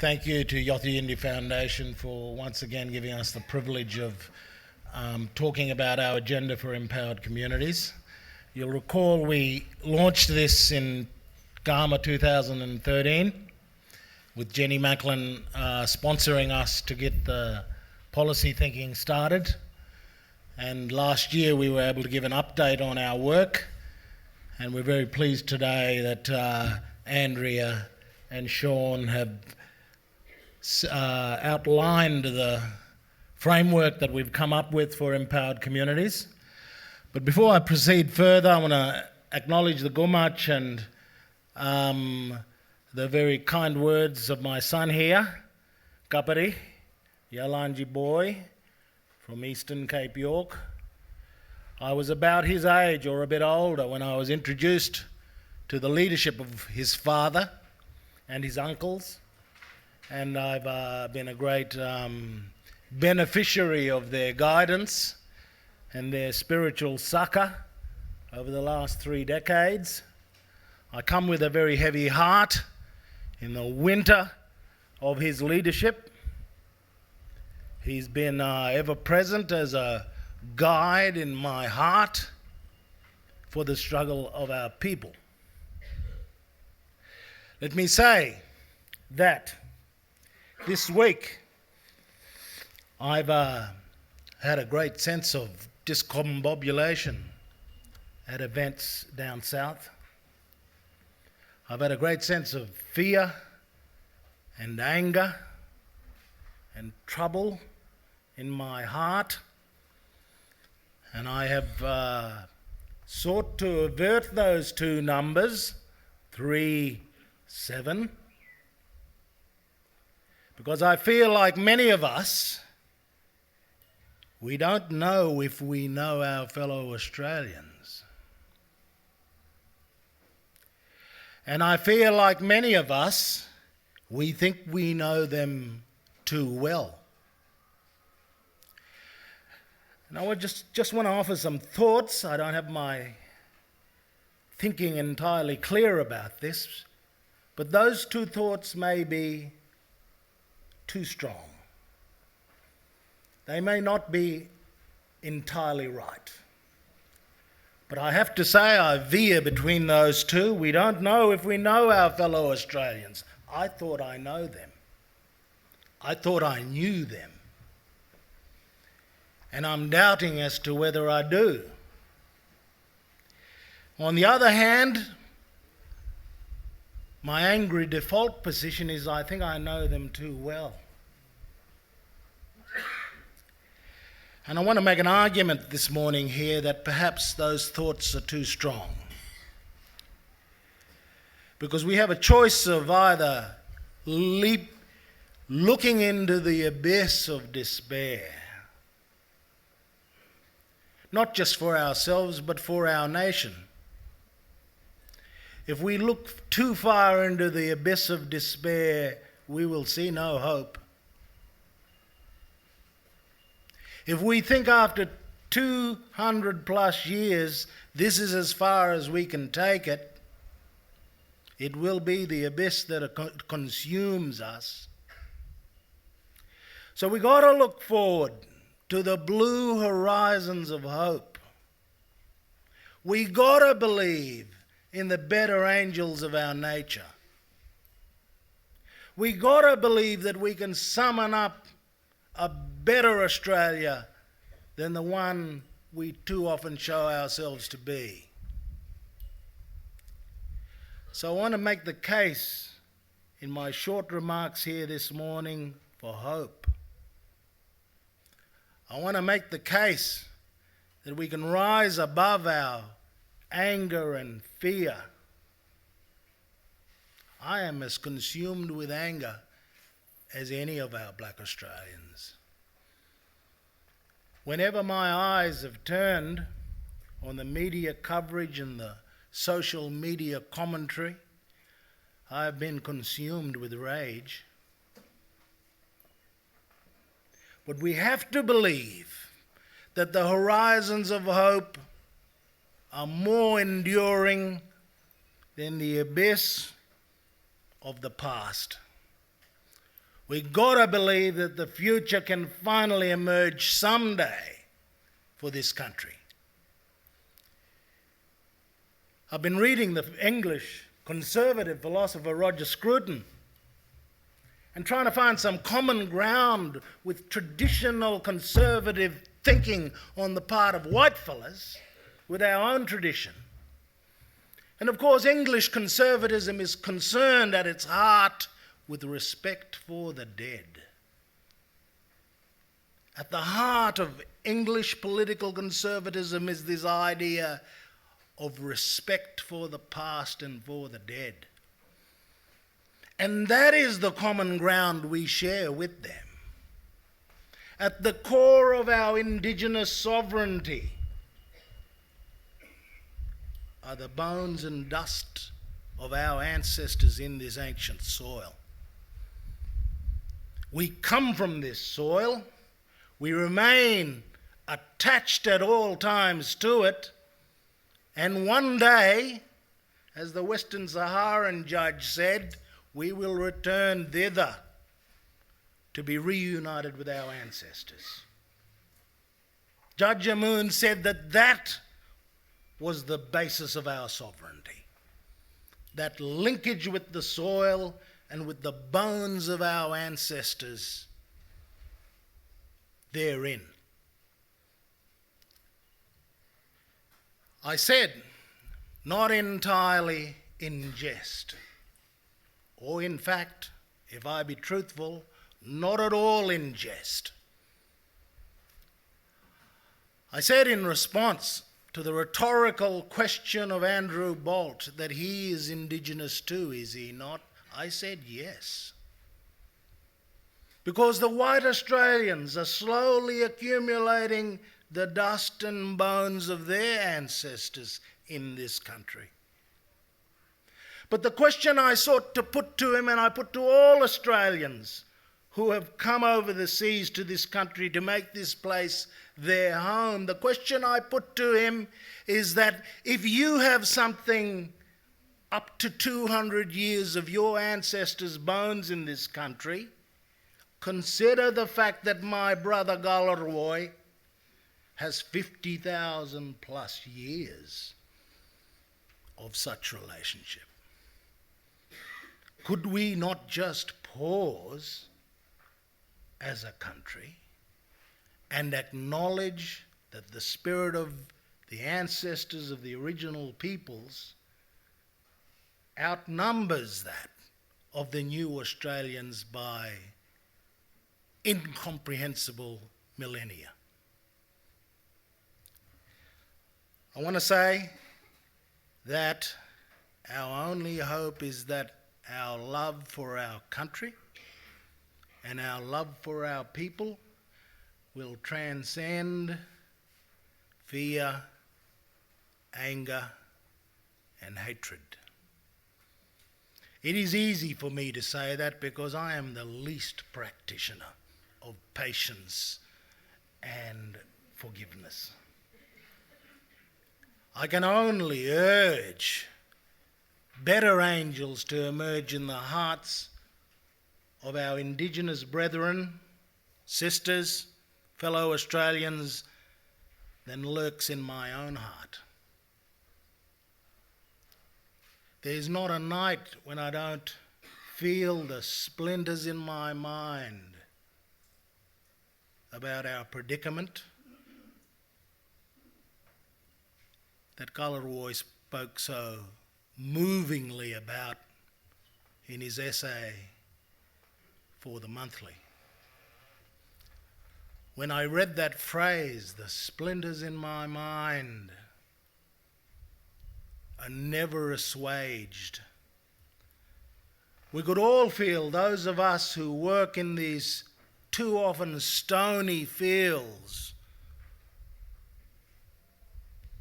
thank you to Yothi Indi Foundation for once again giving us the privilege of talking about our agenda for empowered communities. You'll recall we launched this in Gama 2013 with Jenny Macklin sponsoring us to get the policy thinking started. And last year we were able to give an update on our work, and we're very pleased today that Andrea and Sean have outlined the framework that we've come up with for empowered communities. But before I proceed further, I want to acknowledge the Gumach and the very kind words of my son here, Kapari, Yalanji boy from Eastern Cape York. I was about his age or a bit older when I was introduced to the leadership of his father and his uncles, and I've been a great beneficiary of their guidance and their spiritual succor over the last 3 decades. I come with a very heavy heart in the winter of his leadership. He's been ever present as a guide in my heart for the struggle of our people. Let me say that this week I've had a great sense of discombobulation at events down south. I've had a great sense of fear and anger and trouble in my heart, and I have sought to avert those two numbers, 3, 7, because I feel like many of us, we don't know if we know our fellow Australians. And I feel like many of us, we think we know them too well. And I would just want to offer some thoughts. I don't have my thinking entirely clear about this, but those two thoughts may be too strong. They may not be entirely right. But I have to say I veer between those two. We don't know if we know our fellow Australians. I thought I know them. I thought I knew them. And I'm doubting as to whether I do. On the other hand, my angry default position is I think I know them too well. And I want to make an argument this morning here that perhaps those thoughts are too strong. Because we have a choice of either looking into the abyss of despair, not just for ourselves, but for our nation. If we look too far into the abyss of despair, we will see no hope. If we think after 200 plus years, this is as far as we can take it, it will be the abyss that consumes us. So we got to look forward to the blue horizons of hope. We got to believe in the better angels of our nature. We got to believe that we can summon up a better Australia than the one we too often show ourselves to be. So I want to make the case in my short remarks here this morning for hope. I want to make the case that we can rise above our anger and fear. I am as consumed with anger as any of our black Australians. Whenever my eyes have turned on the media coverage and the social media commentary, I have been consumed with rage. But we have to believe that the horizons of hope are more enduring than the abyss of the past. We gotta believe that the future can finally emerge someday for this country. I've been reading the English conservative philosopher Roger Scruton and trying to find some common ground with traditional conservative thinking on the part of whitefellas with our own tradition. And of course, English conservatism is concerned at its heart with respect for the dead. At the heart of English political conservatism is this idea of respect for the past and for the dead. And that is the common ground we share with them. At the core of our Indigenous sovereignty are the bones and dust of our ancestors in this ancient soil. We come from this soil. We remain attached at all times to it. And one day, as the Western Saharan judge said, we will return thither to be reunited with our ancestors. Judge Amun said that that was the basis of our sovereignty. That linkage with the soil and with the bones of our ancestors therein. I said, not entirely in jest, or in fact, if I be truthful, not at all in jest. I said in response to the rhetorical question of Andrew Bolt that he is Indigenous too, is he not? I said yes. Because the white Australians are slowly accumulating the dust and bones of their ancestors in this country. But the question I sought to put to him, and I put to all Australians who have come over the seas to this country to make this place their home, the question I put to him is that if you have something up to 200 years of your ancestors' bones in this country, consider the fact that my brother Galarrwoy has 50,000 plus years of such relationship. Could we not just pause as a country and acknowledge that the spirit of the ancestors of the original peoples outnumbers that of the new Australians by incomprehensible millennia? I want to say that our only hope is that our love for our country and our love for our people will transcend fear, anger, and hatred. It is easy for me to say that because I am the least practitioner of patience and forgiveness. I can only urge better angels to emerge in the hearts of our Indigenous brethren, sisters, fellow Australians than lurks in my own heart. There's not a night when I don't feel the splinters in my mind about our predicament that Galarrwoy spoke so movingly about in his essay for the Monthly. When I read that phrase, the splinters in my mind are never assuaged. We could all feel, those of us who work in these too often stony fields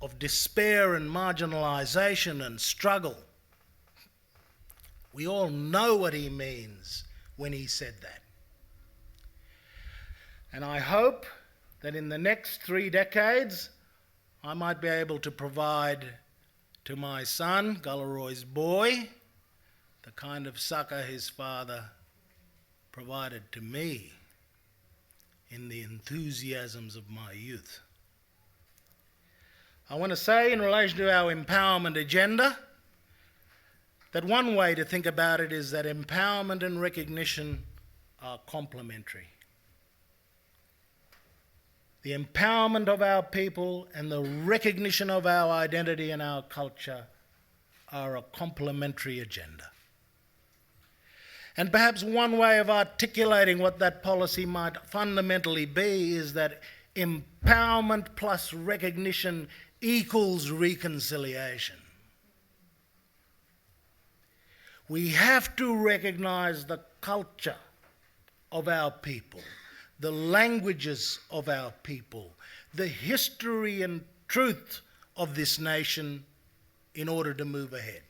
of despair and marginalisation and struggle. We all know what he means when he said that. And I hope that in the next 3 decades, I might be able to provide to my son, Galarrwoy's boy, the kind of succour his father provided to me in the enthusiasms of my youth. I want to say in relation to our empowerment agenda that one way to think about it is that empowerment and recognition are complementary. The empowerment of our people and the recognition of our identity and our culture are a complementary agenda. And perhaps one way of articulating what that policy might fundamentally be is that empowerment plus recognition equals reconciliation. We have to recognise the culture of our people, the languages of our people, the history and truth of this nation in order to move ahead.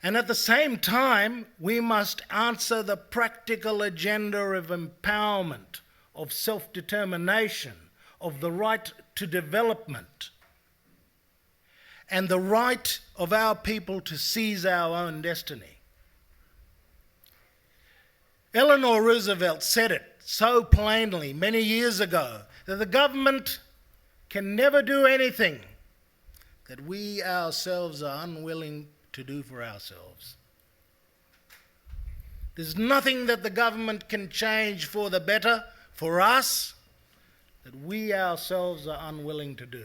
And at the same time, we must answer the practical agenda of empowerment, of self-determination, of the right to development, and the right of our people to seize our own destiny. Eleanor Roosevelt said it so plainly many years ago that the government can never do anything that we ourselves are unwilling to do for ourselves. There's nothing that the government can change for the better for us that we ourselves are unwilling to do.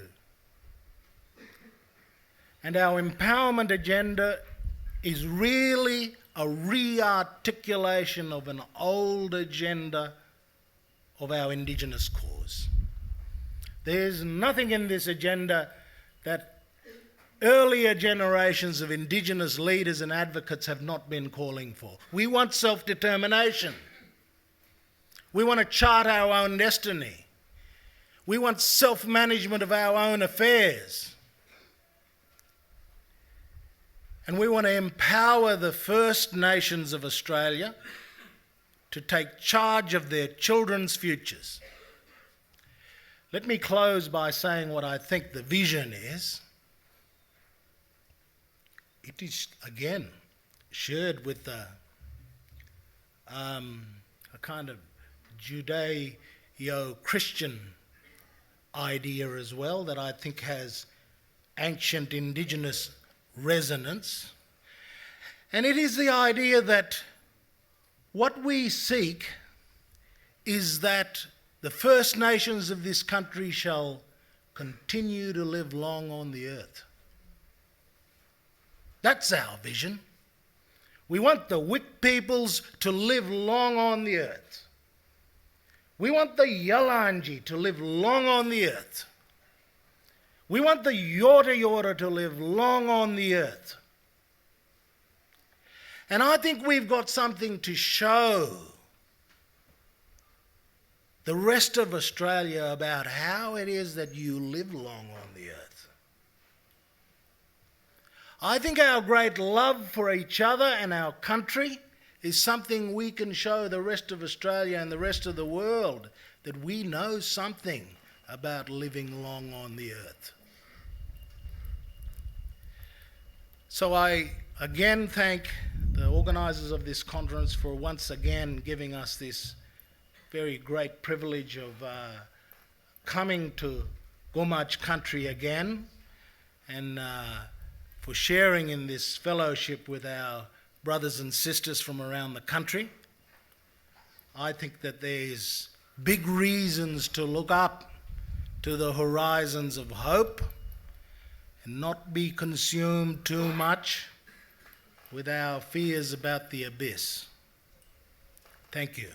And our empowerment agenda is really a re-articulation of an old agenda of our Indigenous cause. There's nothing in this agenda that earlier generations of Indigenous leaders and advocates have not been calling for. We want self-determination. We want to chart our own destiny. We want self-management of our own affairs. And we want to empower the First Nations of Australia to take charge of their children's futures. Let me close by saying what I think the vision is. It is, again, shared with a kind of Judeo-Christian idea as well that I think has ancient Indigenous resonance. And it is the idea that what we seek is that the First Nations of this country shall continue to live long on the earth. That's our vision. We want the Wik peoples to live long on the earth. We want the Yalanji to live long on the earth. We want the Yorta Yorta to live long on the earth. And I think we've got something to show the rest of Australia about how it is that you live long on the earth. I think our great love for each other and our country is something we can show the rest of Australia and the rest of the world, that we know something about living long on the earth. So I again thank the organisers of this conference for once again giving us this very great privilege of coming to Gumaj country again, and for sharing in this fellowship with our brothers and sisters from around the country. I think that there's big reasons to look up to the horizons of hope and not be consumed too much with our fears about the abyss. Thank you.